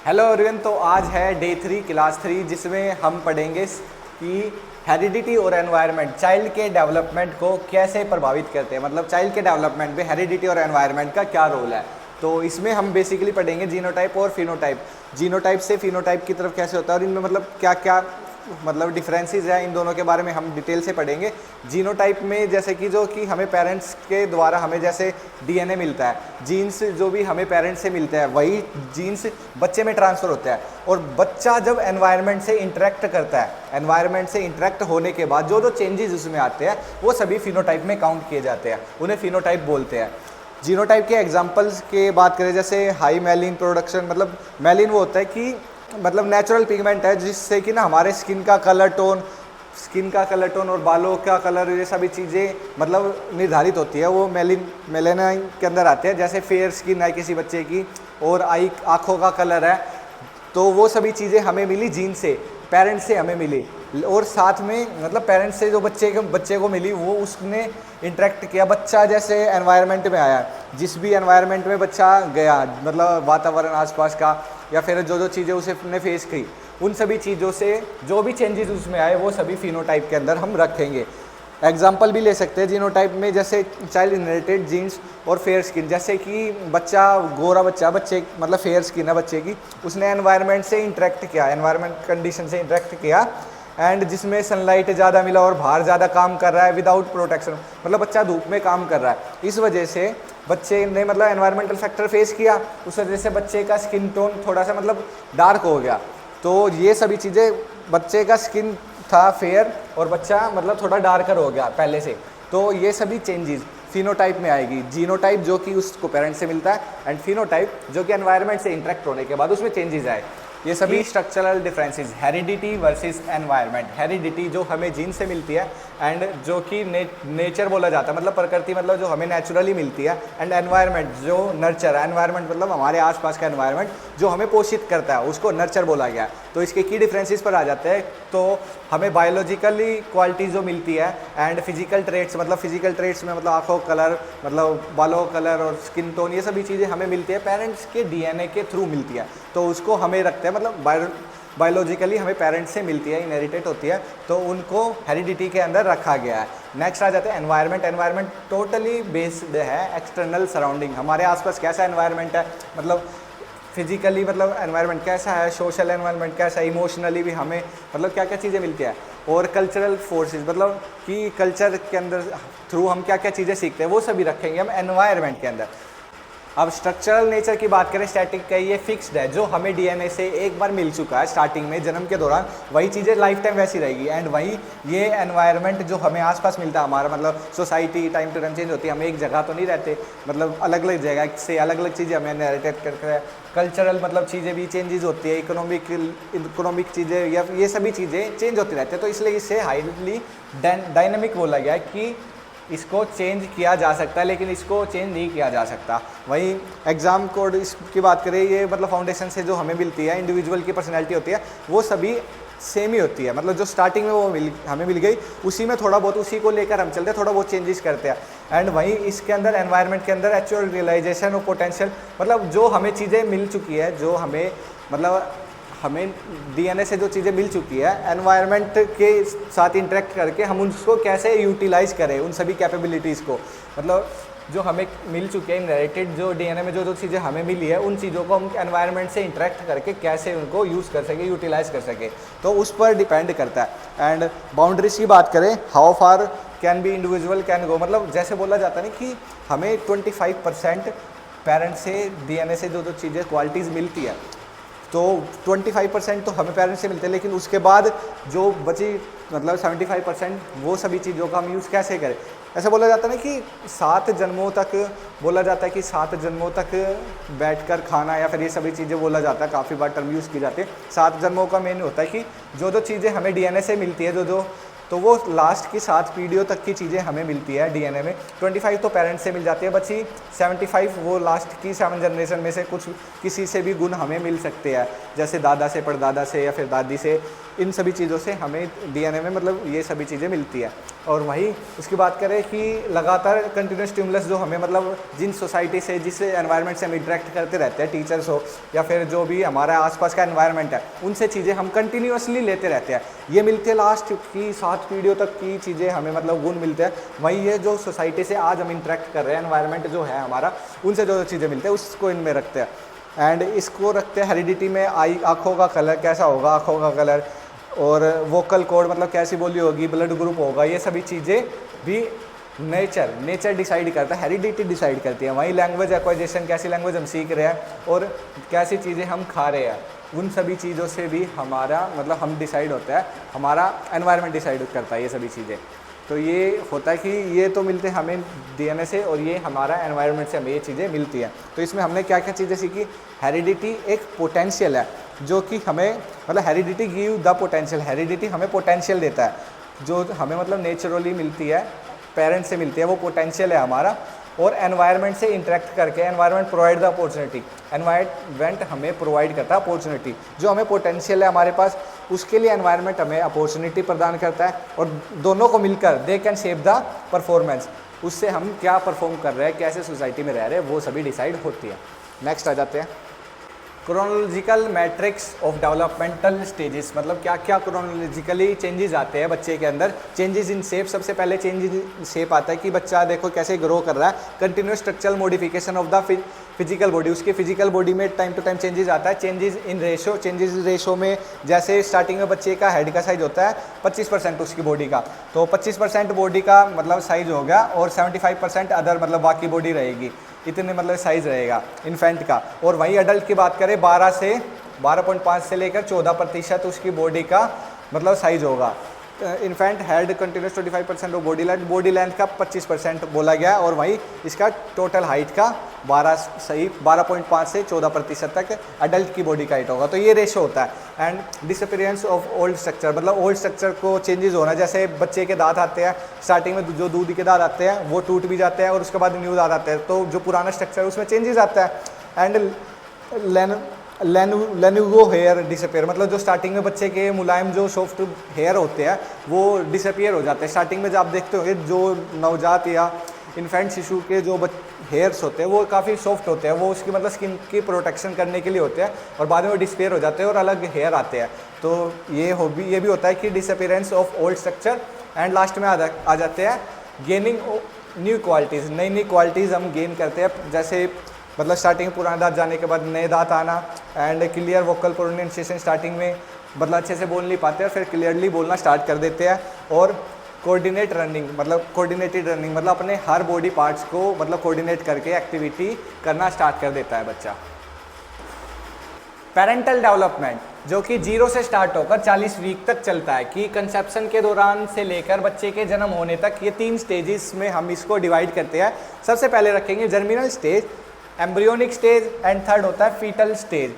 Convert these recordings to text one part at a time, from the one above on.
Hello everyone. तो आज है डे 3 क्लास 3 जिसमें हम पढ़ेंगे कि हेरिडिटी और एनवायरनमेंट चाइल्ड के डेवलपमेंट को कैसे प्रभावित करते हैं। मतलब चाइल्ड के डेवलपमेंट में हेरिडिटी और एनवायरनमेंट का क्या रोल है। तो इसमें हम बेसिकली पढ़ेंगे जीनोटाइप और फिनोटाइप। जीनोटाइप से फिनोटाइप की तरफ कैसे होता है और इनमें मतलब क्या क्या मतलब डिफरेंसेस है, इन दोनों के बारे में हम डिटेल से पढ़ेंगे। जीनोटाइप में जैसे कि जो कि हमें पेरेंट्स के द्वारा हमें जैसे डीएनए मिलता है, जीन्स जो भी हमें पेरेंट्स से मिलते हैं वही जीन्स बच्चे में ट्रांसफ़र होता है। और बच्चा जब एनवायरनमेंट से इंटरेक्ट करता है, एनवायरनमेंट से इंटरेक्ट होने के बाद जो जो चेंजेस उसमें आते हैं वो सभी फिनोटाइप में काउंट किए जाते हैं, उन्हें फिनोटाइप बोलते हैं। जीनोटाइप के एग्जांपल्स के बात करें जैसे हाई मेलिन प्रोडक्शन, मतलब मेलिन वो होता है कि मतलब नेचुरल पिगमेंट है जिससे कि ना हमारे स्किन का कलर टोन और बालों का कलर, ये सभी चीज़ें मतलब निर्धारित होती है, वो मेलेनाइन के अंदर आते हैं। जैसे फेयर स्किन है किसी बच्चे की और आँखों का कलर है, तो वो सभी चीज़ें हमें मिली जीन से, पेरेंट्स से हमें मिली। और साथ में मतलब पेरेंट्स से जो बच्चे को मिली वो उसने इंटरेक्ट किया। बच्चा जैसे एनवायरनमेंट में आया, जिस भी एनवायरनमेंट में बच्चा गया, मतलब वातावरण आसपास का या फिर जो जो चीज़ें उसे ने फेस की, उन सभी चीज़ों से जो भी चेंजेस उसमें आए वो सभी फिनोटाइप के अंदर हम रखेंगे। एग्जाम्पल भी ले सकते हैं जीनोटाइप में, जैसे चाइल्ड इनहेरिटेड जीन्स और फेयर स्किन। जैसे कि बच्चा गोरा बच्चे मतलब फेयर स्किन है बच्चे की, उसने एनवायरनमेंट से इंटरेक्ट किया, एनवायरनमेंट कंडीशन से इंटरेक्ट किया एंड जिसमें सनलाइट ज़्यादा मिला और बाहर ज़्यादा काम कर रहा है विदाउट प्रोटेक्शन, मतलब बच्चा धूप में काम कर रहा है। इस वजह से बच्चे ने मतलब एनवायरमेंटल फैक्टर फेस किया, उस वजह से बच्चे का स्किन टोन थोड़ा सा मतलब डार्क हो गया। तो ये सभी चीज़ें, बच्चे का स्किन था फेयर और बच्चा मतलब थोड़ा डार्कर हो गया पहले से, तो ये सभी चेंजेस फिनोटाइप में आएगी। जीनोटाइप जो कि उसको पेरेंट्स से मिलता है एंड फिनोटाइप जो कि एनवायरनमेंट से इंटरेक्ट होने के बाद उसमें चेंजेस आए। ये सभी structural differences, heredity versus environment. Heredity जो हमें जीन से मिलती है एंड जो कि नेचर बोला जाता है, मतलब प्रकृति, मतलब जो हमें नेचुरली मिलती है, एंड एनवायरनमेंट जो नर्चर है। एनवायरनमेंट मतलब हमारे आसपास का एनवायरनमेंट जो हमें पोषित करता है उसको नर्चर बोला गया है। तो इसके की डिफरेंसेस पर आ जाते हैं। तो हमें बायोलॉजिकली क्वालिटी जो मिलती है एंड फिजिकल ट्रेट्स, मतलब फिजिकल ट्रेट्स में मतलब आँखों कलर, मतलब बालों कलर और स्किन टोन, ये सभी चीज़ें हमें मिलती है पेरेंट्स के डीएनए के थ्रू मिलती है। तो उसको हमें रखते हैं, मतलब बायोलॉजिकली हमें पेरेंट्स से मिलती है, इनहेरिटेड होती है, तो उनको हेरिडिटी के अंदर रखा गया है। नेक्स्ट आ जाते हैं एनवायरनमेंट। एनवायरनमेंट टोटली बेस्ड है एक्सटर्नल सराउंडिंग, हमारे आसपास कैसा एनवायरनमेंट है, मतलब फिजिकली मतलब एनवायरनमेंट कैसा है, सोशल एनवायरनमेंट कैसा है, इमोशनली भी हमें मतलब क्या क्या चीज़ें मिलती है, और कल्चरल फोर्सेस मतलब कि कल्चर के अंदर थ्रू हम क्या क्या चीज़ें सीखते हैं वो सभी रखेंगे हम एनवायरनमेंट के अंदर। अब स्ट्रक्चरल नेचर की बात करें, स्टैटिक का ये फिक्स्ड है, जो हमें डीएनए से एक बार मिल चुका है स्टार्टिंग में जन्म के दौरान, वही चीज़ें लाइफ टाइम वैसी रहेगी। एंड वही ये एनवायरनमेंट जो हमें आसपास मिलता है, हमारा मतलब society time to time change होती है, हम एक जगह तो नहीं रहते, मतलब अलग अलग जगह से अलग अलग चीज़ें हमें इनहेरिटेट करते हैं। कल्चरल मतलब चीज़ें भी चेंजेस होती है, इकोनॉमिक चीज़ें या ये सभी चीज़ें चेंज होती रहती है। तो इसलिए इसे हाईली डायनेमिक बोला गया है कि इसको चेंज किया जा सकता है लेकिन इसको चेंज नहीं किया जा सकता। वहीं एग्ज़ाम कोड इसकी बात करें, ये मतलब फाउंडेशन से जो हमें मिलती है, इंडिविजुअल की पर्सनैलिटी होती है, वो सभी सेम ही होती है। मतलब जो स्टार्टिंग में वो हमें मिल गई उसी में थोड़ा बहुत उसी को लेकर हम चलते हैं, थोड़ा बहुत चेंजेस करते हैं। एंड वहीं इसके अंदर एनवायरनमेंट के अंदर एक्चुअल रियलाइजेशन और पोटेंशियल, मतलब जो हमें चीज़ें मिल चुकी है, जो हमें डीएनए से जो चीज़ें मिल चुकी है, एनवायरनमेंट के साथ इंटरेक्ट करके हम उसको कैसे यूटिलाइज़ करें, उन सभी कैपेबिलिटीज़ को, मतलब जो हमें मिल चुके हैं इनहेरिटेड, जो डीएनए में जो जो चीज़ें हमें मिली है उन चीज़ों को हम एनवायरनमेंट से इंटरेक्ट करके कैसे उनको यूज़ कर सके, यूटिलाइज़ कर सके, तो उस पर डिपेंड करता है। एंड बाउंड्रीज की बात करें, how far can be individual can go, मतलब जैसे बोला जाता है ना कि हमें 25% पेरेंट्स से डीएनए से जो जो चीज़ें क्वालिटीज़ मिलती है, तो 25% तो हमें पेरेंट्स से मिलते हैं, लेकिन उसके बाद जो बची मतलब 75% वो सभी चीज़ों का हम यूज़ कैसे करें। ऐसा बोला जाता है ना कि 7 जन्मों तक, बोला जाता है कि 7 जन्मों तक बैठकर खाना या फिर ये सभी चीज़ें बोला जाता है, काफ़ी बार टर्म यूज़ की जाती है। 7 जन्मों का मेन होता है कि जो जो चीज़ें हमें डीएनए से मिलती है, जो तो वो लास्ट की 7 पीढ़ियों तक की चीज़ें हमें मिलती है डीएनए में। 25 तो पेरेंट्स से मिल जाती है, बची 75 वो लास्ट की 7 जनरेशन में से कुछ किसी से भी गुण हमें मिल सकते हैं, जैसे दादा से, परदादा से या फिर दादी से, इन सभी चीज़ों से हमें डीएनए में मतलब ये सभी चीज़ें मिलती है। और वही उसकी बात करें कि लगातार कंटिन्यूस स्टिमुलस जो हमें मतलब जिन सोसाइटी से जिस एनवायरनमेंट से हम इंटरेक्ट करते रहते हैं, टीचर्स हो या फिर जो भी हमारा आसपास का एनवायरनमेंट है, उनसे चीज़ें हम कंटिन्यूसली लेते रहते हैं। ये मिलते हैं लास्ट की 7 पीढ़ियों तक की चीज़ें हमें मतलब गुण मिलते हैं। वही ये जो सोसाइटी से आज हम इंटरेक्ट कर रहे हैं, एनवायरनमेंट जो है हमारा, उनसे जो चीज़ें मिलते हैं उसको इनमें रखते हैं। एंड इसको रखते हैं हेरिडिटी में, आँखों का कलर कैसा होगा, आँखों का कलर, और वोकल कोड मतलब कैसी बोली होगी, ब्लड ग्रुप होगा, ये सभी चीज़ें भी नेचर डिसाइड करता है, हेरिडिटी डिसाइड करती है। वहीं लैंग्वेज एक्वाइजेशन, कैसी लैंग्वेज हम सीख रहे हैं और कैसी चीज़ें हम खा रहे हैं, उन सभी चीज़ों से भी हमारा मतलब हम डिसाइड होता है, हमारा एनवायरनमेंट डिसाइड करता है ये सभी चीज़ें। तो ये होता है कि ये तो मिलते हैं हमें डीएनए से और ये हमारा एनवायरनमेंट से हमें ये चीज़ें मिलती हैं। तो इसमें हमने क्या क्या चीज़ें सीखी। हेरिडिटी एक पोटेंशियल है जो कि हमें मतलब heredity give the potential, heredity हमें पोटेंशियल देता है जो हमें मतलब नेचुरली मिलती है, पेरेंट्स से मिलती है, वो पोटेंशियल है हमारा। और एनवायरनमेंट से इंटरेक्ट करके environment provide the opportunity, environment हमें प्रोवाइड करता है अपॉर्चुनिटी, जो हमें पोटेंशियल है हमारे पास उसके लिए एनवायरनमेंट हमें अपॉर्चुनिटी प्रदान करता है। और दोनों को मिलकर they can shape the performance, उससे हम क्या परफॉर्म कर रहे हैं, कैसे सोसाइटी में रह रहे हैं, वो सभी डिसाइड होती है। नेक्स्ट आ जाते हैं chronological matrix of developmental stages, मतलब क्या क्या क्रोनोलॉजिकली चेंजेस आते हैं बच्चे के अंदर। चेंजेस इन शेप, सबसे पहले चेंज इन शेप आता है कि बच्चा देखो कैसे ग्रो कर रहा है। Continuous structural modification of the physical body, उसकी फिजिकल बॉडी में टाइम टू टाइम चेंजेस आता है। Changes in ratio, changes in ratio में जैसे स्टार्टिंग में बच्चे का हेड का साइज होता है 25% उसकी बॉडी का, तो 25% बॉडी का मतलब साइज हो गया और 75% अदर मतलब बाकी बॉडी रहेगी, इतने मतलब साइज़ रहेगा इन्फेंट का। और वहीं अडल्ट की बात करें 12.5 से लेकर 14% उसकी बॉडी का मतलब साइज़ होगा। Infant head continuous 25% of body length का 25% बोला गया, और वहीं इसका टोटल हाइट का 12.5 से 14% तक अडल्ट की बॉडी का हाइट होगा। तो ये रेशो होता है। And disappearance of old structure, मतलब ओल्ड स्ट्रक्चर को चेंजेस होना, जैसे बच्चे के दांत आते हैं स्टार्टिंग में, जो दूध के दांत आते हैं वो टूट भी जाते हैं और उसके बाद न्यू दांत आते हैं, तो जो पुराना स्ट्रक्चर है उसमें चेंजेस आता है। एंड लेनुगो हेयर डिसअपियर, मतलब जो स्टार्टिंग में बच्चे के मुलायम जो सॉफ्ट हेयर होते हैं वो डिसअपियर हो जाते हैं। स्टार्टिंग में जब आप देखते होंगे जो नवजात या इन्फेंट शिशु के जो हेयर्स होते हैं वो काफ़ी सॉफ्ट होते हैं, वो उसकी मतलब स्किन की प्रोटेक्शन करने के लिए होते हैं, और बाद में वो डिसअपियर हो जाते हैं और अलग हेयर आते हैं। तो ये भी होता है कि disappearance of old structure. And last में आ जाते हैं गेनिंग न्यू क्वालिटीज़, नई नई क्वालिटीज़ हम गेन करते हैं, जैसे मतलब स्टार्टिंग में पुराने दांत जाने के बाद नए दांत आना। And clear vocal pronunciation, starting में मतलब अच्छे से बोल नहीं पाते हैं फिर क्लियरली बोलना स्टार्ट कर देते हैं। और कोऑर्डिनेट रनिंग, मतलब कोऑर्डिनेटेड रनिंग, मतलब अपने हर बॉडी पार्ट्स को मतलब कोऑर्डिनेट करके एक्टिविटी करना स्टार्ट कर देता है बच्चा। पेरेंटल डेवलपमेंट जो कि 0 से स्टार्ट होकर 40 वीक तक चलता है, कि कंसेप्शन के दौरान से लेकर बच्चे के जन्म होने तक, ये 3 स्टेजेस में हम इसको डिवाइड करते हैं। सबसे पहले रखेंगे germinal stage, embryonic stage, and third होता है fetal stage.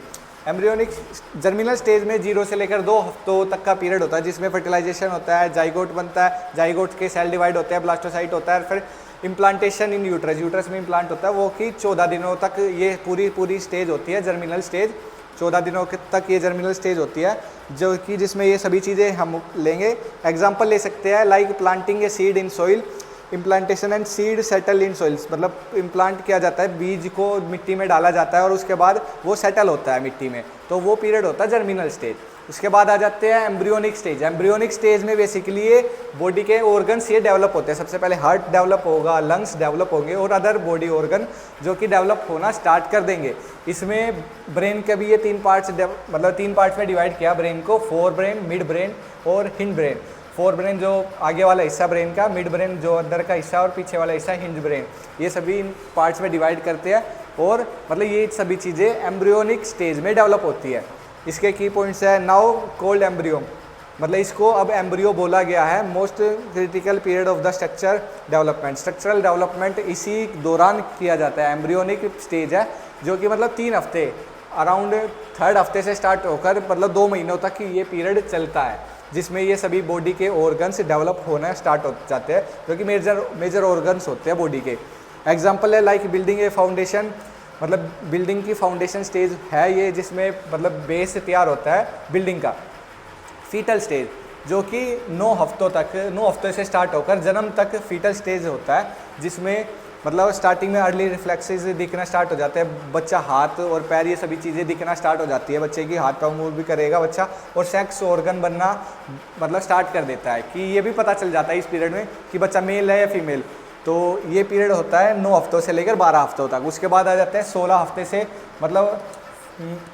Embryonic germinal stage में 0 से लेकर 2 हफ्तों तक का पीरियड होता है, जिसमें फर्टिलाइजेशन होता है, जाइगोट बनता है, जाइगोट के सेल डिवाइड होते हैं, ब्लास्टोसाइट होता है, फिर इम्प्लांटेशन इन यूट्रस में इम्प्लांट होता है, वो कि 14 दिनों तक ये पूरी स्टेज होती है जर्मिनल स्टेज। 14 दिनों तक ये जर्मिनल स्टेज होती है, जो कि जिसमें ये सभी चीज़ें हम लेंगे। एग्जाम्पल ले सकते हैं like planting a seed in soil, implantation and seed settle in soils, मतलब इम्प्लांट किया जाता है, बीज को मिट्टी में डाला जाता है और उसके बाद वो सेटल होता है मिट्टी में, तो वो पीरियड होता है जर्मिनल स्टेज। उसके बाद आ जाते हैं एम्ब्रियोनिक स्टेज। एम्ब्रियोनिक स्टेज में बेसिकली ये बॉडी के ऑर्गन्स ये डेवलप होते हैं। सबसे पहले हार्ट डेवलप होगा, लंग्स डेवलप होंगे और अदर बॉडी ऑर्गन जो कि डेवलप होना स्टार्ट कर देंगे। इसमें ब्रेन के भी ये 3 पार्ट्स मतलब 3 पार्ट्स में डिवाइड किया ब्रेन को, फोर ब्रेन, मिड ब्रेन और हिंड ब्रेन। फोर ब्रेन जो आगे वाला हिस्सा ब्रेन का, मिड ब्रेन जो अंदर का हिस्सा और पीछे वाला हिस्सा हिंज ब्रेन, ये सभी इन पार्ट्स में डिवाइड करते हैं। और मतलब ये सभी चीज़ें एम्ब्रियोनिक स्टेज में डेवलप होती है। इसके की पॉइंट्स है नाउ कोल्ड एम्ब्रियो, मतलब इसको अब एम्ब्रियो बोला गया है। Most critical period of the structure development, structural development इसी दौरान किया जाता है। एम्ब्रियोनिक स्टेज है जो कि मतलब 3 हफ्ते, अराउंड 3rd हफ्ते से स्टार्ट होकर मतलब 2 महीनों तक ये पीरियड चलता है, जिसमें ये सभी बॉडी के ऑर्गन्स डेवलप होना स्टार्ट हो जाते हैं, जो कि मेजर ऑर्गन्स होते हैं बॉडी के। एग्जाम्पल है लाइक बिल्डिंग ए फाउंडेशन, मतलब बिल्डिंग की फाउंडेशन स्टेज है ये, जिसमें मतलब बेस तैयार होता है बिल्डिंग का। फीटल स्टेज, जो कि 9 हफ्तों से स्टार्ट होकर जन्म तक फीटल स्टेज होता है, जिसमें मतलब स्टार्टिंग में अर्ली रिफ्लेक्सेस दिखना स्टार्ट हो जाते हैं, बच्चा हाथ और पैर ये सभी चीज़ें दिखना स्टार्ट हो जाती है, बच्चे की हाथ का मूव भी करेगा बच्चा, और सेक्स ऑर्गन बनना मतलब स्टार्ट कर देता है, कि ये भी पता चल जाता है इस पीरियड में कि बच्चा मेल है या फीमेल। तो ये पीरियड होता है 9 हफ्तों से लेकर 12 हफ्तों तक। उसके बाद आ जाते हैं 16 हफ्ते से मतलब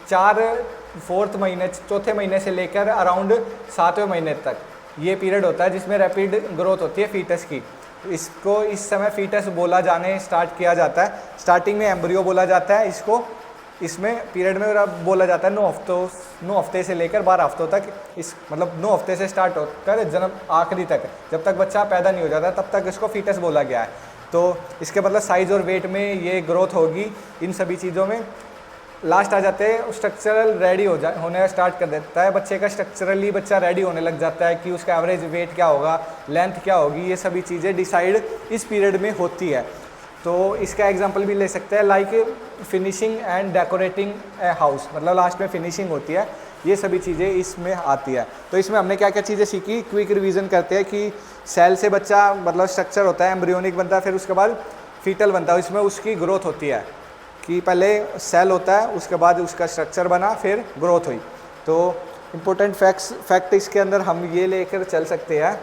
4 महीने से लेकर अराउंड 7वें महीने तक ये पीरियड होता है, जिसमें रैपिड ग्रोथ होती है फीटस की। इसको इस समय फीटस बोला जाने स्टार्ट किया जाता है। स्टार्टिंग में एम्ब्रियो बोला जाता है इसको, इसमें पीरियड में बोला जाता है 9 हफ्ते से लेकर 12 हफ्तों तक। इस मतलब 9 हफ्ते से स्टार्ट होकर जन्म आखिरी तक, जब तक बच्चा पैदा नहीं हो जाता तब तक इसको फीटस बोला गया है। तो इसके मतलब साइज़ और वेट में ये ग्रोथ होगी, इन सभी चीज़ों में। लास्ट आ जाते हैं स्ट्रक्चरल रेडी होने स्टार्ट कर देता है बच्चे का, स्ट्रक्चरली बच्चा रेडी होने लग जाता है कि उसका एवरेज वेट क्या होगा, लेंथ क्या होगी, ये सभी चीज़ें डिसाइड इस पीरियड में होती है। तो इसका एग्जांपल भी ले सकते हैं like finishing and decorating a house, मतलब लास्ट में फिनिशिंग होती है, ये सभी चीज़ें इसमें आती है। तो इसमें हमने क्या क्या चीज़ें सीखी, क्विक रिवीजन करते हैं कि सेल से बच्चा मतलब स्ट्रक्चर होता है, एम्ब्रियोनिक बनता है, फिर उसके बाद फीटल बनता है, इसमें उसकी ग्रोथ होती है कि पहले सेल होता है, उसके बाद उसका स्ट्रक्चर बना, फिर ग्रोथ हुई। तो इम्पोर्टेंट फैक्ट इसके अंदर हम ये लेकर चल सकते हैं।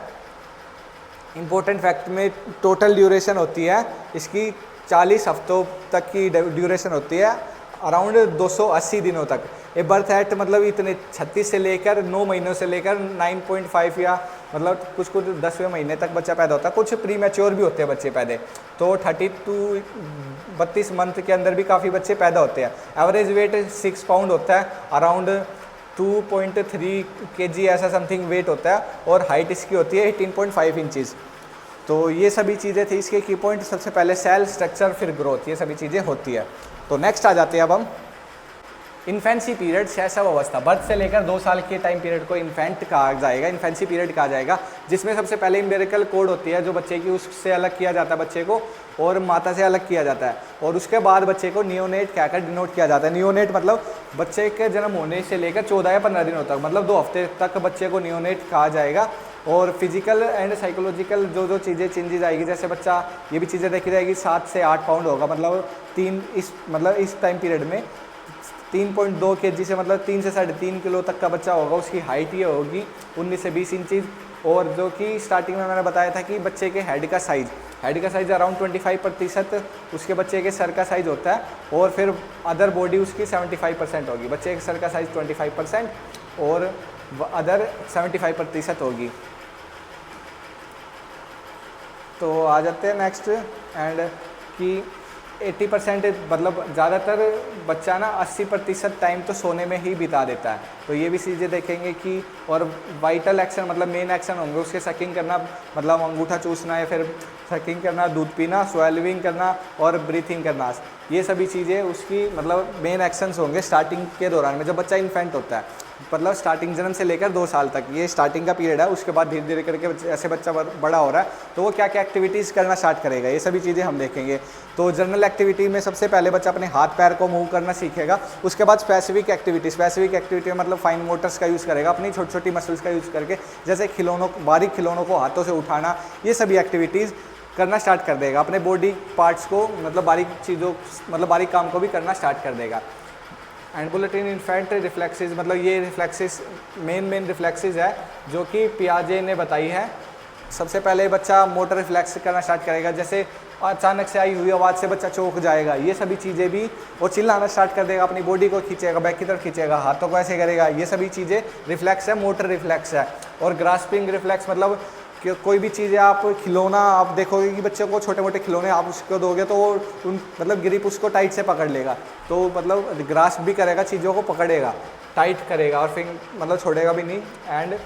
इम्पोर्टेंट फैक्ट में टोटल ड्यूरेशन होती है इसकी 40 हफ्तों तक की ड्यूरेशन होती है, अराउंड 280 दिनों तक। ए बर्थ एट मतलब इतने 36 से लेकर 9 महीनों से लेकर 9.5 या मतलब कुछ 10वें महीने तक बच्चा पैदा होता है। कुछ प्री मैच्योर भी होते हैं बच्चे पैदे, तो 32 मंथ के अंदर भी काफ़ी बच्चे पैदा होते हैं। एवरेज वेट 6 पाउंड होता है, अराउंड 2.3 kg ऐसा समथिंग वेट होता है, और हाइट इसकी होती है 18.5 इंचज़। तो ये सभी चीज़ें थी इसके की पॉइंट। सबसे पहले सेल, स्ट्रक्चर, फिर ग्रोथ, ये सभी चीज़ें होती है। तो नेक्स्ट आ जाते हैं अब हम इन्फेंसी पीरियड, शैशव अवस्था। बर्थ से लेकर 2 साल के टाइम पीरियड को इन्फेंट कहा जाएगा, इन्फेंसी पीरियड कहा जाएगा, जिसमें सबसे पहले इम्बेरिकल कोड होती है जो बच्चे की, उससे अलग किया जाता है बच्चे को, और माता से अलग किया जाता है, और उसके बाद बच्चे को नियोनेट कहकर डिनोट किया जाता है। नियोनेट मतलब बच्चे के जन्म होने से लेकर 14 या 15 दिनों तक, मतलब 2 हफ्ते तक बच्चे को नियोनेट कहा जाएगा। और फिजिकल एंड साइकोलॉजिकल जो चीज़ें चेंजेस आएगी, जैसे बच्चा ये भी चीज़ें देखी जाएगी, 7 से 8 पाउंड होगा, मतलब इस टाइम पीरियड में 3.2 kg से मतलब 3 से 3.5 किलो तक का बच्चा होगा। उसकी हाइट ये होगी 19 से 20 इंचज़। और जो कि स्टार्टिंग में मैंने बताया था कि बच्चे के हेड का साइज़ अराउंड 25% उसके बच्चे के सर का साइज़ होता है, और फिर अदर बॉडी उसकी 75% होगी। बच्चे के सर का साइज़ 25% और अदर 75% होगी। तो आ जाते हैं नेक्स्ट एंड कि 80% मतलब ज़्यादातर बच्चा ना 80% टाइम तो सोने में ही बिता देता है। तो ये भी चीज़ें देखेंगे कि, और वाइटल एक्शन मतलब मेन एक्शन होंगे उसके, सकिंग करना मतलब अंगूठा चूसना, या फिर सकिंग करना, दूध पीना, स्वेलविंग करना और ब्रीथिंग करना, ये सभी चीज़ें उसकी मतलब मेन एक्शंस होंगे स्टार्टिंग के दौरान में, जब बच्चा इन्फेंट होता है, मतलब स्टार्टिंग जन्म से लेकर 2 साल तक ये स्टार्टिंग का पीरियड है। उसके बाद धीरे धीरे करके ऐसे बच्चा बड़ा हो रहा है तो वो क्या क्या एक्टिविटीज़ करना स्टार्ट करेगा, ये सभी चीज़ें हम देखेंगे। तो जनरल एक्टिविटी में सबसे पहले बच्चा अपने हाथ पैर को मूव करना सीखेगा। उसके बाद स्पेसिफिक एक्टिविटी मतलब फाइन मोटर्स का यूज़ करेगा, अपनी छोटी छोटी मसल्स का यूज़ करके, जैसे बारीक खिलौनों को हाथों से उठाना, ये सभी एक्टिविटीज़ करना स्टार्ट कर देगा। अपने बॉडी पार्ट्स को मतलब बारीक काम को भी करना स्टार्ट कर देगा। एंड बुलेटिन इन्फेंट रिफ्लेक्सेस मतलब ये रिफ्लेक्सेस मेन रिफ्लेक्सेस है जो कि पियाजे ने बताई है। सबसे पहले बच्चा मोटर रिफ्लेक्स करना स्टार्ट करेगा, जैसे अचानक से आई हुई आवाज़ से बच्चा चौंक जाएगा, ये सभी चीज़ें भी, और चिल्लाना स्टार्ट कर देगा, अपनी बॉडी को खींचेगा, बैक की तरफ खींचेगा, हाथों को ऐसे करेगा, ये सभी चीज़ें रिफ्लेक्स है, मोटर रिफ्लेक्स है। और ग्रास्पिंग रिफ्लेक्स मतलब कि कोई भी चीज़ें आप खिलौना आप देखोगे कि बच्चे को छोटे मोटे खिलौने आप उसको दोगे तो वो मतलब ग्रिप उसको टाइट से पकड़ लेगा, तो मतलब ग्रास्प भी करेगा, चीज़ों को पकड़ेगा, टाइट करेगा और फिर मतलब छोड़ेगा भी नहीं। एंड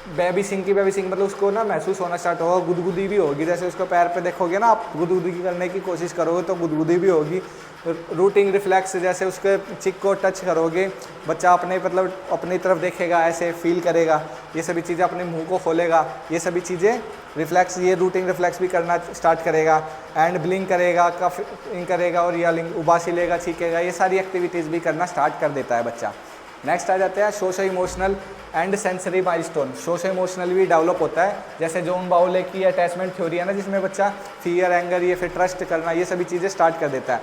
बेबी सिंग मतलब उसको ना महसूस होना स्टार्ट होगा, गुदगुदी भी होगी, जैसे उसको पैर पे देखोगे ना आप, गुदगुदी करने की कोशिश करोगे तो गुदगुदी भी होगी। रूटिंग रिफ्लेक्स, जैसे उसके चिक को टच करोगे बच्चा अपनी तरफ देखेगा, ऐसे फील करेगा, ये सभी चीज़ें, अपने मुंह को खोलेगा, ये सभी चीज़ें रिफ्लेक्स, ये रूटिंग रिफ्लेक्स भी करना स्टार्ट करेगा। एंड ब्लिंक करेगा, कफिंग करेगा और यलिंग, उबासी लेगा, छीकेगा, ये सारी एक्टिविटीज़ भी करना स्टार्ट कर देता है बच्चा। नेक्स्ट आ जाते हैं socio emotional and sensory milestone. Socio emotional भी डेवलप होता है, जैसे जॉन बाउले की अटैचमेंट थ्योरी है ना, जिसमें बच्चा फियर, एंगर, ये फिर ट्रस्ट करना, ये सभी चीज़ें स्टार्ट कर देता है।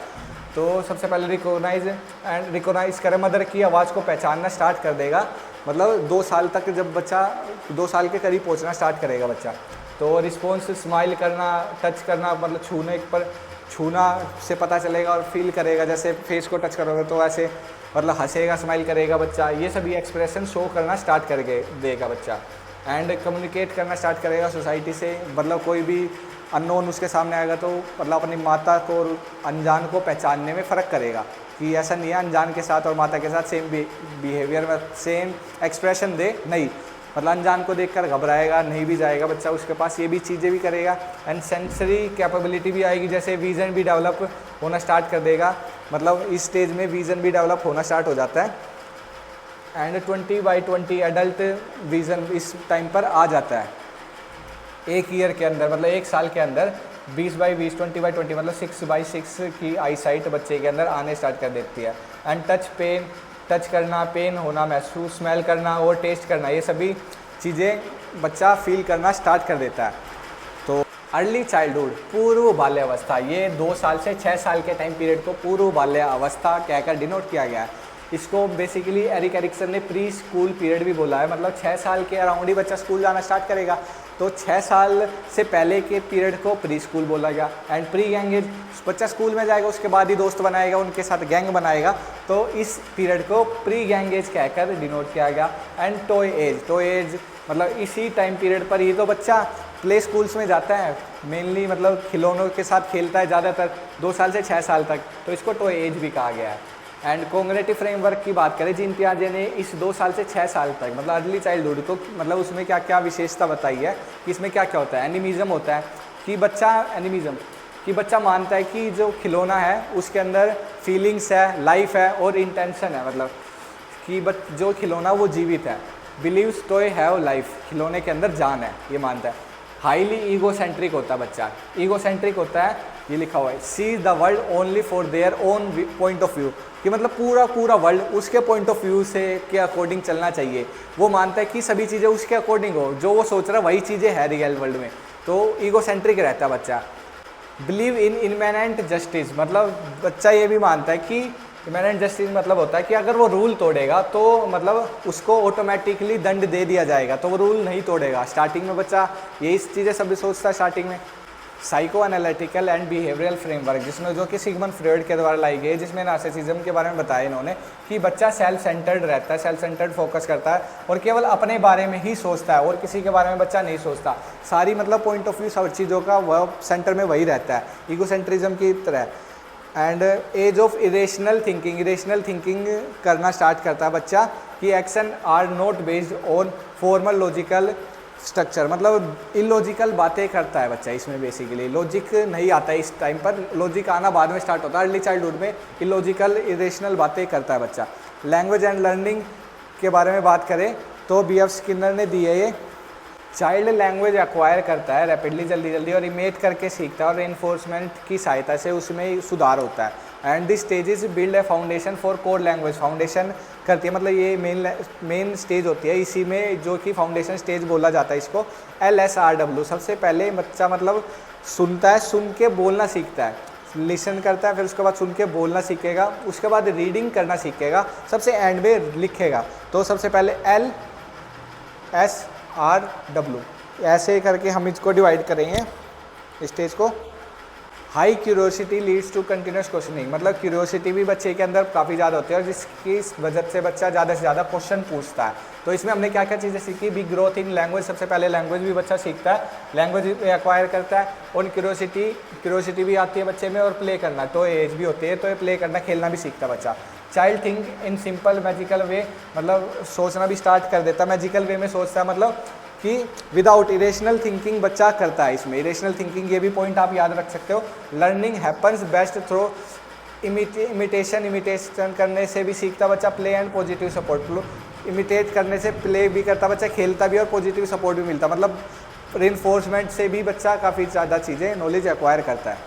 तो सबसे पहले रिकॉग्नाइज करें, मदर की आवाज़ को पहचानना स्टार्ट कर देगा। मतलब 2 साल तक जब बच्चा 2 साल के करीब पहुंचना स्टार्ट करेगा बच्चा, तो रिस्पॉन्स स्माइल करना, टच करना, मतलब छूना से पता चलेगा और फील करेगा। जैसे फेस को टच करोगे तो ऐसे मतलब हंसेगा, स्माइल करेगा बच्चा, ये सभी एक्सप्रेशन शो करना स्टार्ट करके देगा बच्चा। एंड कम्युनिकेट करना स्टार्ट करेगा सोसाइटी से, मतलब कोई भी अननोन उसके सामने आएगा तो मतलब अपनी माता को और अनजान को पहचानने में फ़र्क करेगा कि ऐसा नहीं है अनजान के साथ और माता के साथ सेम बिहेवियर में सेम एक्सप्रेशन दे, नहीं, मतलब अनजान को देखकर घबराएगा नहीं भी जाएगा बच्चा उसके पास, ये भी चीज़ें भी करेगा। एंड सेंसरी कैपेबिलिटी भी आएगी, जैसे विज़न भी डेवलप होना स्टार्ट कर देगा, मतलब इस स्टेज में विज़न भी डेवलप होना स्टार्ट हो जाता है। एंड 20/20 एडल्ट विज़न इस टाइम पर आ जाता है, 1 ईयर के अंदर, मतलब 1 साल के अंदर 20/20 20/20 मतलब 6/6 की आई साइट बच्चे के अंदर आने स्टार्ट कर देती है। एंड टच करना, पेन होना महसूस, स्मेल करना और टेस्ट करना, ये सभी चीज़ें बच्चा फील करना स्टार्ट कर देता है। तो अर्ली चाइल्डहुड, पूर्व बाल्यावस्था, ये 2 साल से 6 साल के टाइम पीरियड को पूर्व बाल्यावस्था कहकर डिनोट किया गया है। इसको बेसिकली एरिक एरिक्सन ने प्री स्कूल पीरियड भी बोला है, मतलब 6 साल के अराउंड ही बच्चा स्कूल जाना स्टार्ट करेगा, तो 6 साल से पहले के पीरियड को प्री स्कूल बोला गया। एंड प्री गैंग एज, बच्चा स्कूल में जाएगा उसके बाद ही दोस्त बनाएगा, उनके साथ गैंग बनाएगा, तो इस पीरियड को प्री गैंग एज कहकर डिनोट किया गया। एंड टॉय एज मतलब इसी टाइम पीरियड पर ही तो बच्चा प्ले स्कूल्स में जाता है, मेनली मतलब खिलौनों के साथ खेलता है ज़्यादातर 2 साल से 6 साल तक, तो इसको टॉय एज भी कहा गया है। एंड कॉग्निटिव फ्रेमवर्क की बात करें, जीन पियाजे ने इस 2 साल से 6 साल तक मतलब अर्ली चाइल्डहुड को, मतलब उसमें क्या क्या विशेषता बताई है कि इसमें क्या क्या होता है। एनिमिज्म होता है कि बच्चा मानता है कि जो खिलौना है उसके अंदर फीलिंग्स है, लाइफ है और इंटेंशन है, मतलब कि जो खिलौना वो जीवित है। बिलीव्स टॉय हैव लाइफ, खिलौने के अंदर जान है, ये मानता है। हाईली ईगोसेंट्रिक होता है बच्चा, ईगोसेंट्रिक होता है, ये लिखा हुआ है, see the world only for their own point of view, कि मतलब पूरा वर्ल्ड उसके पॉइंट ऑफ व्यू से के अकॉर्डिंग चलना चाहिए। वो मानता है कि सभी चीज़ें उसके अकॉर्डिंग हो, जो वो सोच रहा है वही चीज़ें है रियल वर्ल्ड में, तो ईगोसेंट्रिक रहता है बच्चा। बिलीव इन इनमेनेंट जस्टिस, मतलब बच्चा ये भी मानता है कि इमैनेंट जस्टिस मतलब होता है कि अगर वो रूल तोड़ेगा तो मतलब उसको ऑटोमेटिकली दंड दे दिया जाएगा, तो वो रूल नहीं तोड़ेगा। स्टार्टिंग में बच्चा यही चीज़ें सभी सोचता है स्टार्टिंग में। Psycho analytical and behavioural framework, जिसमें जो कि सिगमंड फ्रॉइड के द्वारा लाई गई, जिसमें नार्सिसिज्म के बारे में बताया इन्होंने कि बच्चा सेल्फ सेंटर्ड रहता है, सेल्फ सेंटर्ड फोकस करता है और केवल अपने बारे में ही सोचता है और किसी के बारे में बच्चा नहीं सोचता। सारी मतलब पॉइंट ऑफ व्यू सब चीज़ों का वह सेंटर में वही रहता है, ईगोसेंट्रिज्म की तरह। And age of irrational thinking करना स्टार्ट करता है बच्चा कि action are not based on formal logical structure, मतलब इलॉजिकल बातें करता है बच्चा। इसमें बेसिकली लॉजिक नहीं आता है, इस टाइम पर लॉजिक आना बाद में स्टार्ट होता है। अर्ली चाइल्डहुड में इलॉजिकल इरेशनल बातें करता है बच्चा। लैंग्वेज एंड लर्निंग के बारे में बात करें तो B.F. स्किनर ने दी है, ये चाइल्ड लैंग्वेज एक्वायर करता है रैपिडली, जल्दी और इमेट करके सीखता है और रेनफोर्समेंट की सहायता से उसमें सुधार होता है। And this stages build a foundation for code language, foundation करती है, मतलब ये मेन स्टेज होती है, इसी में जो कि फाउंडेशन स्टेज बोला जाता है इसको। LSRW, सबसे पहले बच्चा मतलब सुनता है, सुन के बोलना सीखता है, लिसन करता है, फिर उसके बाद सुन के बोलना सीखेगा, उसके बाद रीडिंग करना सीखेगा, सबसे एंड में लिखेगा। तो सबसे पहले LSRW ऐसे करके हम इसको डिवाइड करेंगे स्टेज को। High curiosity leads to continuous questioning, मतलब क्यूरियोसिटी भी बच्चे के अंदर काफ़ी ज़्यादा होती है और जिसकी वजह से बच्चा ज़्यादा से ज़्यादा क्वेश्चन पूछता है। तो इसमें हमने क्या क्या चीज़ें सीखी, बिग ग्रोथ इन लैंग्वेज, सबसे पहले लैंग्वेज भी बच्चा सीखता है, लैंग्वेज एक्वायर करता है और क्यूरियोसिटी भी आती है बच्चे में और प्ले करना, तो एज भी होती है, तो ये प्ले करना, खेलना भी सीखता है बच्चा। Child think in simple magical way, मतलब सोचना भी स्टार्ट कर देता है, मैजिकल वे में सोचता है, मतलब कि विदाउट इरेशनल थिंकिंग बच्चा करता है। इसमें इरेशनल थिंकिंग ये भी पॉइंट आप याद रख सकते हो। Learning happens best through imitation करने से भी सीखता बच्चा। Play and positive support, imitate करने से प्ले भी करता बच्चा, खेलता भी और पॉजिटिव सपोर्ट भी मिलता, मतलब रेनफोर्समेंट से भी बच्चा काफ़ी ज़्यादा चीज़ें नॉलेज एक्वायर करता है।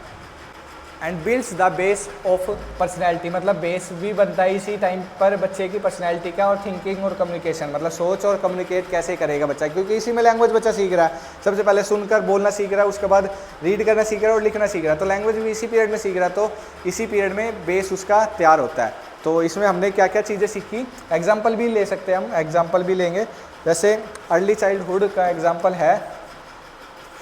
And builds the base of personality, मतलब बेस भी बनता है इसी टाइम पर बच्चे की पर्सनैलिटी का, और थिंकिंग और कम्युनिकेशन, मतलब सोच और कम्युनिकेट कैसे करेगा बच्चा, क्योंकि इसी में लैंग्वेज बच्चा सीख रहा है। सबसे पहले सुनकर बोलना सीख रहा है, उसके बाद रीड करना सीख रहा है और लिखना सीख रहा है, तो लैंग्वेज भी इसी पीरियड में सीख रहा है, तो इसी पीरियड में बेस उसका तैयार होता है। तो इसमें हमने क्या क्या चीज़ें सीखी, एग्जाम्पल भी ले सकते हैं हम, एग्जाम्पल भी लेंगे। जैसे अर्ली चाइल्डहुड का एग्जाम्पल है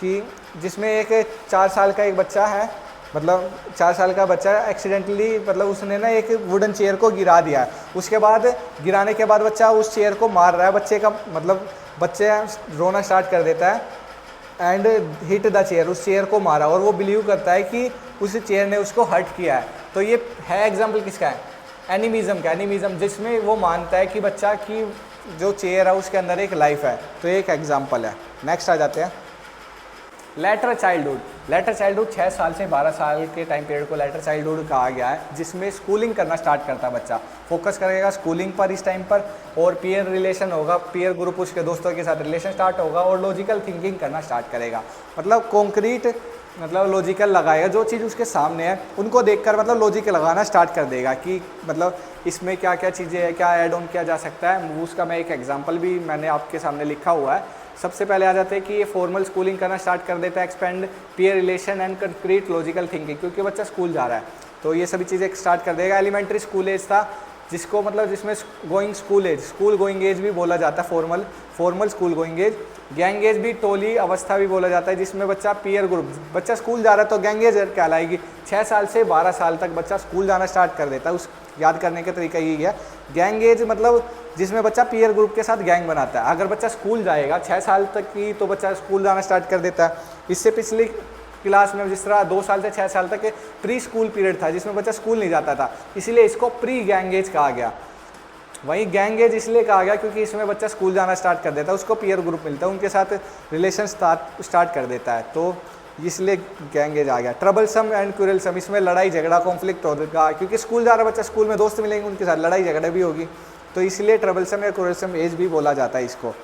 कि जिसमें एक 4 साल का एक बच्चा है, मतलब 4 साल का बच्चा एक्सीडेंटली, मतलब उसने ना एक वुडन चेयर को गिरा दिया है, उसके बाद गिराने के बाद बच्चा उस चेयर को मार रहा है, बच्चे का मतलब बच्चे रोना स्टार्ट कर देता है एंड हिट द चेयर, उस चेयर को मारा, और वो बिलीव करता है कि उस चेयर ने उसको हर्ट किया है। तो ये है एग्जाम्पल किसका है, एनिमिज्म का, एनिमिज्म, जिसमें वो मानता है कि बच्चा की जो चेयर है उसके अंदर एक लाइफ है, तो एक एग्जाम्पल है। नेक्स्ट आ जाते हैं लेटर चाइल्डहुड। लेटर चाइल्डहुड 6 साल से 12 साल के टाइम पीरियड को लेटर चाइल्डहुड कहा गया है, जिसमें स्कूलिंग करना स्टार्ट करता है बच्चा, फोकस करेगा स्कूलिंग पर इस टाइम पर, और पीयर रिलेशन होगा, पीयर ग्रुप उसके दोस्तों के साथ रिलेशन स्टार्ट होगा, और लॉजिकल थिंकिंग करना स्टार्ट करेगा, मतलब कॉन्क्रीट, मतलब लॉजिकल लगाएगा, जो चीज़ उसके सामने है उनको देखकर मतलब लॉजिक लगाना स्टार्ट कर देगा कि मतलब इसमें क्या क्या चीज़ें हैं, क्या ऐड ऑन किया जा सकता है। उसका मैं एक एग्जांपल भी मैंने आपके सामने लिखा हुआ है। सबसे पहले आ जाते हैं कि ये फॉर्मल स्कूलिंग करना स्टार्ट कर देता है, expand peer relation and concrete logical thinking, क्योंकि बच्चा स्कूल जा रहा है तो ये सभी चीज़ें स्टार्ट कर देगा। एलिमेंट्री स्कूल एज था, जिसको मतलब जिसमें going school age, school going age भी बोला जाता है, formal school going age. Gang age भी टोली अवस्था भी बोला जाता है, जिसमें बच्चा पीयर ग्रुप, बच्चा स्कूल जा रहा है तो गैंग एज कहलाएगी। 6 साल से 12 साल तक बच्चा स्कूल जाना स्टार्ट कर देता है, उस याद करने का तरीका यही है। गैंग एज मतलब जिसमें बच्चा पीयर ग्रुप के साथ गैंग बनाता है। अगर बच्चा स्कूल जाएगा 6 साल तक की तो बच्चा स्कूल जाना स्टार्ट कर देता है। इससे पिछली क्लास में जिस तरह 2 साल से 6 साल तक प्री स्कूल पीरियड था, जिसमें बच्चा स्कूल नहीं जाता था, इसलिए इसको प्री गैंग एज कहा गया। वहीं गैंग एज इसलिए कहा गया क्योंकि इसमें बच्चा स्कूल जाना स्टार्ट कर देता है, उसको पीयर ग्रुप मिलता है, उनके साथ रिलेशन स्टार्ट कर देता है, तो इसलिए गैंग एज आ गया। ट्रबलसम एंड क्यूरलसम, इसमें लड़ाई झगड़ा कॉन्फ्लिक्ट होगा, क्योंकि स्कूल जा रहा बच्चा, स्कूल में दोस्त मिलेंगे, उनके साथ लड़ाई झगड़ा भी होगी, तो इसलिए ट्रबलसम या क्यूरलसम एज भी बोला जाता है इसको।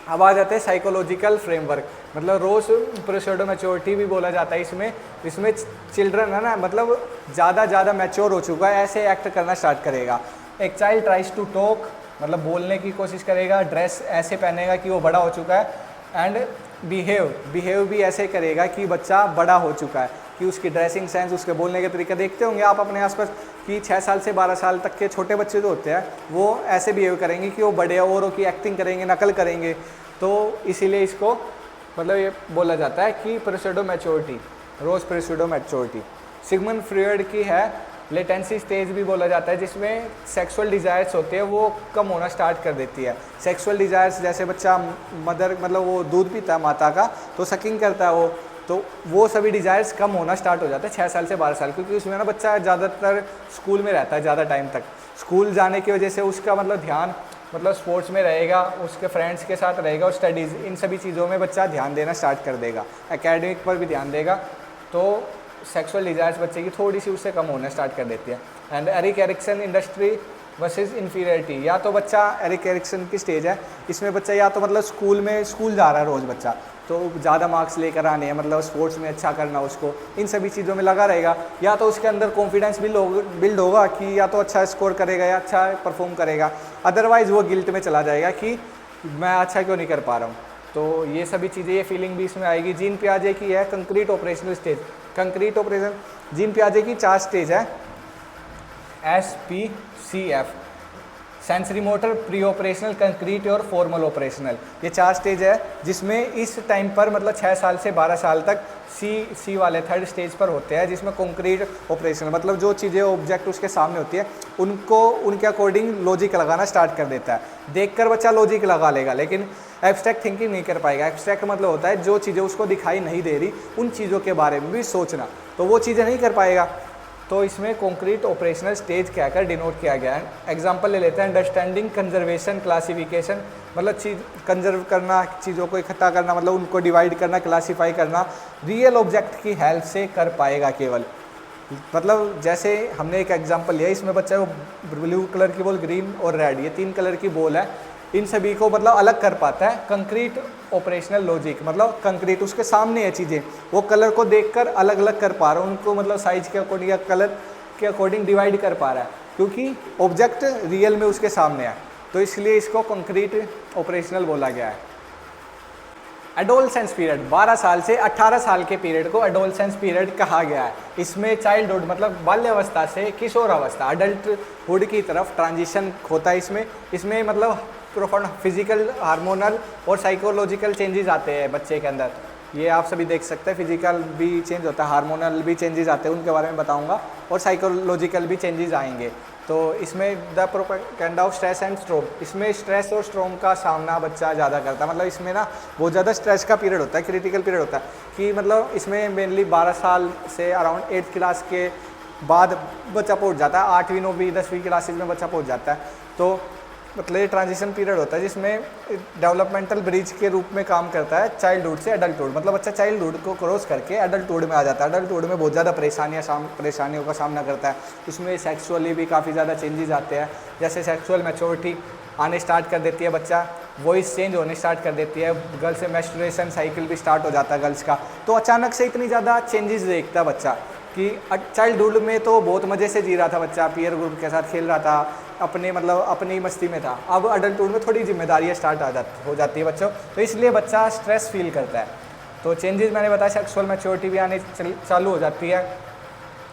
अब आ जाते हैं साइकोलॉजिकल फ्रेमवर्क, मतलब रोज प्रोसेडो मैच्योरिटी भी बोला जाता है इसमें चिल्ड्रन है ना, मतलब ज़्यादा मैच्योर हो चुका है, ऐसे एक्ट करना स्टार्ट करेगा। एक चाइल्ड ट्राइज टू टॉक, मतलब बोलने की कोशिश करेगा, ड्रेस ऐसे पहनेगा कि वो बड़ा हो चुका है, एंड बिहेव भी ऐसे करेगा कि बच्चा बड़ा हो चुका है, कि उसकी ड्रेसिंग सेंस, उसके बोलने के तरीके देखते होंगे आप अपने आसपास कि 6 साल से 12 साल तक के छोटे बच्चे जो होते हैं वो ऐसे बिहेव करेंगे कि वो बड़े औरों की एक्टिंग करेंगे, नकल करेंगे, तो इसीलिए इसको मतलब ये बोला जाता है कि प्रोसेडो मैच्योरिटी, रोज प्रोसेडो मैच्योरिटी। सिगमंड फ्रॉयड की है लेटेंसी स्टेज भी बोला जाता है, जिसमें सेक्सुअल डिज़ायर्स होते हैं वो कम होना स्टार्ट कर देती है। सेक्सुअल डिज़ायर्स जैसे बच्चा मदर मतलब वो दूध पीता है माता का तो सकिंग करता है वो सभी डिज़ायर्स कम होना स्टार्ट हो जाता है 6 साल से 12 साल, क्योंकि उसमें ना बच्चा ज़्यादातर स्कूल में रहता है ज़्यादा टाइम तक। स्कूल जाने की वजह से उसका मतलब ध्यान मतलब स्पोर्ट्स में रहेगा, उसके फ्रेंड्स के साथ रहेगा, और स्टडीज़ इन सभी चीज़ों में बच्चा ध्यान देना स्टार्ट कर देगा, एकेडमिक पर भी ध्यान देगा, तो सेक्सुअल डिज़ायर्स बच्चे की थोड़ी सी उससे कम होना स्टार्ट कर देती है। And Erik Erikson industry versus inferiority, या तो बच्चा एरिक एरिक्सन की स्टेज है, इसमें बच्चा या तो मतलब स्कूल जा रहा है रोज़ बच्चा, तो ज़्यादा मार्क्स लेकर आने हैं, मतलब स्पोर्ट्स में अच्छा करना उसको, इन सभी चीज़ों में लगा रहेगा, या तो उसके अंदर कॉन्फिडेंस बिल्ड होगा कि या तो अच्छा स्कोर करेगा या अच्छा परफॉर्म करेगा, अदरवाइज़ वो गिल्ट में चला जाएगा कि मैं अच्छा क्यों नहीं कर पा रहा हूँ। तो ये सभी चीज़ें, ये फीलिंग भी इसमें आएगी। जीन पियाजे की है concrete operational stage, concrete operation Jean पियाजे की 4 स्टेज है, SPCF, sensory motor, pre operational, concrete और फॉर्मल ऑपरेशनल, ये 4 स्टेज है, जिसमें इस टाइम पर मतलब 6 साल से 12 साल तक सी वाले 3rd स्टेज पर होते हैं, जिसमें कंक्रीट ऑपरेशनल मतलब जो चीज़ें ऑब्जेक्ट उसके सामने होती है उनको उनके अकॉर्डिंग लॉजिक लगाना स्टार्ट कर देता है। देखकर बच्चा लॉजिक लगा लेगा, लेकिन एब्स्ट्रैक्ट थिंकिंग नहीं कर पाएगा। एब्स्ट्रैक्ट मतलब होता है जो चीज़ें उसको दिखाई नहीं दे रही उन चीज़ों के बारे में भी सोचना, तो वो चीज़ें नहीं कर पाएगा। तो इसमें कॉन्क्रीट ऑपरेशनल स्टेज कहकर डिनोट किया गया है। एग्जांपल ले लेते हैं, अंडरस्टैंडिंग, कंजर्वेशन, क्लासिफिकेशन, मतलब चीज़ कंजर्व करना, चीज़ों को इकट्ठा करना, मतलब उनको डिवाइड करना, क्लासीफाई करना, रियल ऑब्जेक्ट की हेल्प से कर पाएगा केवल। मतलब जैसे हमने एक एग्जांपल लिया, इसमें बच्चा को ब्लू कलर की बॉल, ग्रीन और रेड, ये 3 कलर की बॉल है, इन सभी को मतलब अलग कर पाता है। कंक्रीट ऑपरेशनल लॉजिक, मतलब कंक्रीट उसके सामने है चीज़ें, वो कलर को देखकर अलग अलग कर पा रहा है, उनको मतलब साइज के अकॉर्डिंग या कलर के अकॉर्डिंग डिवाइड कर पा रहा है, क्योंकि ऑब्जेक्ट रियल में उसके सामने है, तो इसलिए इसको कंक्रीट ऑपरेशनल बोला गया है। एडोलसेंस पीरियड 12 साल से 18 साल के पीरियड को एडोलसेंस पीरियड कहा गया है। इसमें चाइल्डहुड मतलब बाल्यावस्था से किशोरावस्था अडल्टहुड की तरफ ट्रांजिशन होता है। इसमें मतलब प्रोफाउंड फिजिकल, हार्मोनल और साइकोलॉजिकल चेंजेस आते हैं बच्चे के अंदर। ये आप सभी देख सकते हैं, फिजिकल भी चेंज होता है, हार्मोनल भी चेंजेस आते हैं, उनके बारे में बताऊंगा, और साइकोलॉजिकल भी चेंजेस आएंगे। तो इसमें the propaganda of stress and स्ट्रोम, इसमें स्ट्रेस और स्ट्रोम का सामना बच्चा ज़्यादा करता है। मतलब इसमें ना बहुत ज़्यादा स्ट्रेस का पीरियड होता है, क्रिटिकल पीरियड होता है, कि मतलब इसमें मेनली 12 साल से अराउंड 8th क्लास के बाद बच्चा पहुंच जाता है, 8वीं 9वीं 10वीं क्लासेज में बच्चा पहुंच जाता है। तो मतलब ये ट्रांजिशन पीरियड होता है जिसमें डेवलपमेंटल ब्रिज के रूप में काम करता है चाइल्डहुड से एडल्टहुड। मतलब बच्चा चाइल्डहुड को क्रॉस करके एडल्टहुड में आ जाता है। एडल्टहुड में बहुत ज़्यादा परेशानियों का सामना करता है। इसमें सेक्सुअली भी काफ़ी ज़्यादा चेंजेस आते हैं, जैसे सेक्सुअल मैच्योरिटी आने स्टार्ट कर देती है, बच्चा वॉइस चेंज होने स्टार्ट कर देती है, गर्ल्स से मेंस्ट्रुएशन साइकिल भी स्टार्ट हो जाता है गर्ल्स का। तो अचानक से इतनी ज़्यादा चेंजेस देखता है बच्चा कि चाइल्डहुड में तो बहुत मज़े से जी रहा था बच्चा, पीयर ग्रुप के साथ खेल रहा था, अपनी मस्ती में था। अब अडल्टहुड में थोड़ी जिम्मेदारियाँ स्टार्ट हो जाती है बच्चों, तो इसलिए बच्चा स्ट्रेस फील करता है। तो चेंजेस मैंने बताया, सेक्सुअल मैच्योरिटी भी आने चालू हो जाती है,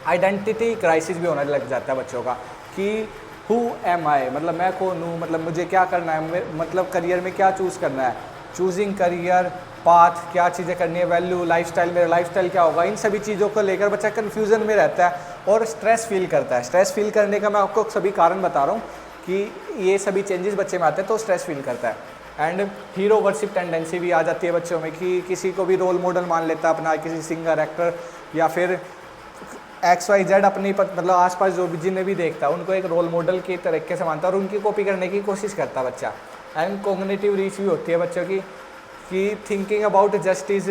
आइडेंटिटी क्राइसिस भी होने लग जाता है बच्चों का कि हु एम आई, मतलब मैं कौन हूँ, मतलब मुझे क्या करना है, मतलब करियर में क्या चूज़ करना है, चूजिंग करियर पाथ, क्या चीज़ें करनी है, वैल्यू, लाइफस्टाइल, मेरा लाइफस्टाइल क्या होगा, इन सभी चीज़ों को लेकर बच्चा कन्फ्यूज़न में रहता है और स्ट्रेस फील करता है। स्ट्रेस फील करने का मैं आपको सभी कारण बता रहा हूँ कि ये सभी चेंजेस बच्चे में आते हैं तो स्ट्रेस फील करता है। एंड हीरो वर्शिप टेंडेंसी भी आ जाती है बच्चों में कि किसी को भी रोल मॉडल मान लेता है अपना, किसी सिंगर, एक्टर या फिर XYZ अपनी मतलब आसपास जो भी जिन्हें भी देखता है उनको एक रोल मॉडल के तरीके से मानता है और उनकी कॉपी करने की कोशिश करता है बच्चा। एंड कॉग्निटिव रीच भी होती है बच्चों की कि थिंकिंग अबाउट जस्टिस,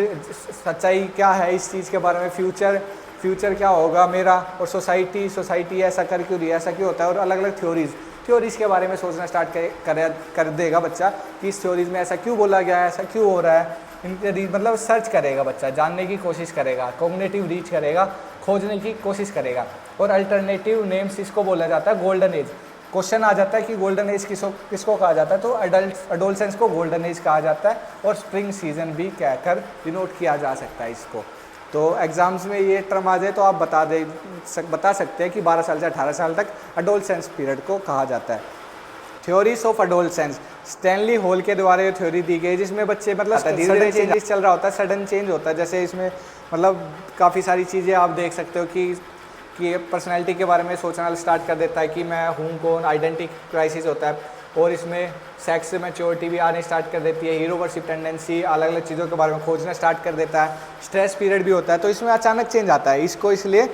सच्चाई क्या है इस चीज़ के बारे में, फ्यूचर क्या होगा मेरा, और सोसाइटी ऐसा कर क्यों रही है, ऐसा क्यों होता है, और अलग अलग थ्योरीज़ के बारे में सोचना स्टार्ट कर देगा बच्चा कि इस थ्योरीज़ में ऐसा क्यों बोला गया है, ऐसा क्यों हो रहा है, इनके मतलब सर्च करेगा बच्चा, जानने की कोशिश करेगा, कॉग्निटिव रीच करेगा, खोजने की कोशिश करेगा। और अल्टरनेटिव नेम्स इसको बोला जाता है गोल्डन एज। क्वेश्चन आ जाता है कि गोल्डन एज किसको कहा जाता है, तो एडोलसेंस को गोल्डन एज कहा जाता है और स्प्रिंग सीजन भी कहकर डिनोट किया जा सकता है इसको। तो एग्जाम्स में ये टर्म आ जाए तो आप बता सकते हैं कि 12 साल से 18 साल तक एडोलसेंस पीरियड को कहा जाता है। Theories of adolescence, Stanley hall के द्वारा ये थ्योरी दी गई जिसमें बच्चे मतलब सडन चेंजेस चल रहा होता है, सडन चेंज होता है। जैसे इसमें मतलब काफ़ी सारी चीज़ें आप देख सकते हो कि पर्सनैलिटी के बारे में सोचना स्टार्ट कर देता है कि मैं हूँ कौन, आइडेंटिटी क्राइसिस होता है, और इसमें सेक्स मैच्योरिटी भी आने स्टार्ट कर देती है, हीरो वर्शिप टेंडेंसी, अलग अलग चीज़ों के बारे में खोजना स्टार्ट कर देता है, स्ट्रेस पीरियड भी होता है। तो इसमें अचानक चेंज आता है, इसको इसलिए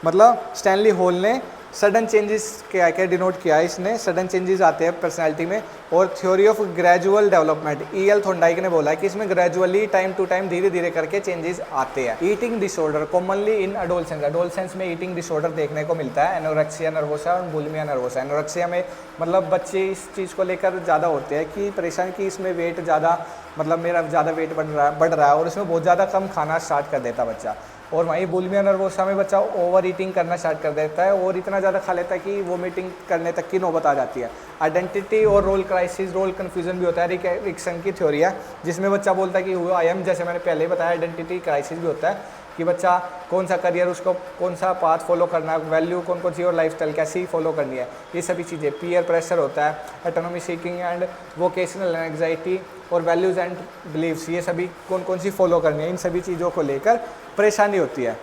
मतलब स्टैनली हॉल ने सडन चेंजेस क्या डिनोट किया है, इसने सडन चेंजेस आते हैं पर्सनैलिटी में। और theory of gradual development, E.L. Thorndike ने बोला है कि इसमें ग्रेजुअली टाइम टू टाइम धीरे धीरे करके चेंजेस आते हैं। Eating disorder commonly in adolescence में ईटिंग डिसऑर्डर देखने को मिलता है, एनोरेक्सिया नर्वोसा और बुलिमिया नर्वोसा। एनोरेक्सिया में मतलब बच्चे इस चीज़ को लेकर ज़्यादा होते हैं कि परेशान कि इसमें वेट ज़्यादा, मतलब मेरा ज़्यादा वेट बढ़ रहा है और इसमें बहुत ज़्यादा कम खाना स्टार्ट कर देता बच्चा। और वहीं बुलिमिया नर्वोसा में बच्चा ओवर ईटिंग करना स्टार्ट कर देता है और इतना ज़्यादा खा लेता है कि वोमिटिंग करने तक की नौबत आ जाती है। आइडेंटिटी और रोल क्राइसिस, रोल कन्फ्यूजन भी होता है। रिक्सन की थ्योरी है जिसमें बच्चा बोलता है कि हु आई एम, जैसे मैंने पहले ही बताया। आइडेंटिटी क्राइसिस भी होता है कि बच्चा कौन सा करियर, उसको कौन सा पाथ फॉलो करना है, वैल्यू कौन सी और लाइफस्टाइल कैसी फॉलो करनी है, ये सभी चीज़ें। पीयर प्रेशर होता है, autonomy seeking and vocational anxiety और वैल्यूज़ एंड बिलीव्स, ये सभी कौन सी फॉलो करनी है, इन सभी चीज़ों को लेकर परेशानी होती है।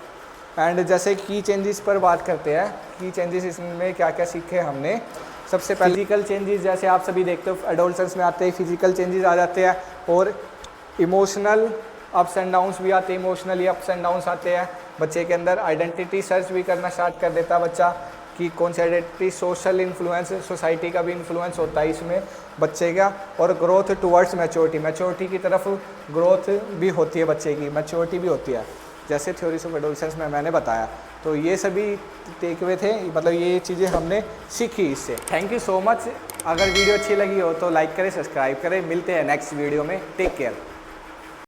एंड जैसे की चेंजेस पर बात करते हैं, की चेंजेस इसमें क्या क्या सीखे हमने। सबसे पहले फिजिकल चेंजेस, जैसे आप सभी देखते हो एडोलसेंस में आते हैं फिजिकल चेंजेस आ जाते हैं, और इमोशनल अप्स एंड डाउन्स भी आते हैं, इमोशनली अप्स एंड डाउन्स आते हैं बच्चे के अंदर। आइडेंटिटी सर्च भी करना स्टार्ट कर देता है बच्चा कि कौन सी आइडेंटिटी। सोशल इन्फ्लुएंस, सोसाइटी का भी इन्फ्लुएंस होता है इसमें बच्चे का। और ग्रोथ टुवर्ड्स मैच्योरिटी की तरफ ग्रोथ भी होती है बच्चे की, मैच्योरिटी भी होती है, जैसे थ्योरीज ऑफ एडोलसेंस में मैंने बताया। तो ये सभी टेक अवे थे, मतलब ये चीज़ें हमने सीखी इससे। Thank you so much. अगर वीडियो अच्छी लगी हो तो लाइक करें, सब्सक्राइब करें। मिलते हैं नेक्स्ट वीडियो में। Take care.